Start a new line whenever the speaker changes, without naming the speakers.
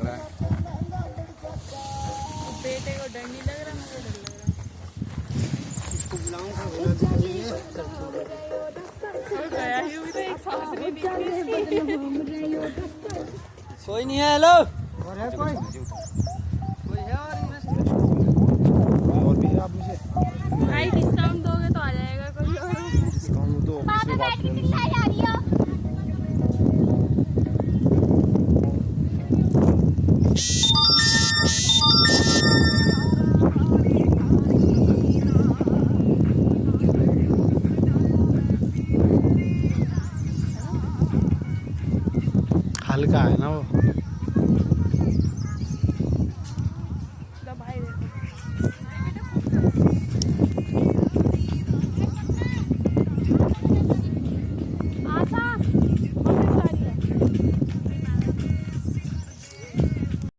लग रहा है।
बेटे को डर नहीं लग रहा, मुझे डर लग रहा है। गया ही भी तो एक सांस नहीं ली।
कोई नहीं है। हेलो
और है कोई है और भी है आप मुझे
भाई डिस्काउंट दोगे तो आ जाएगा कोई और।
डिस्काउंट तो
पापा बैठ के चिल्लाई जा रही हो।
हल्का है ना वो।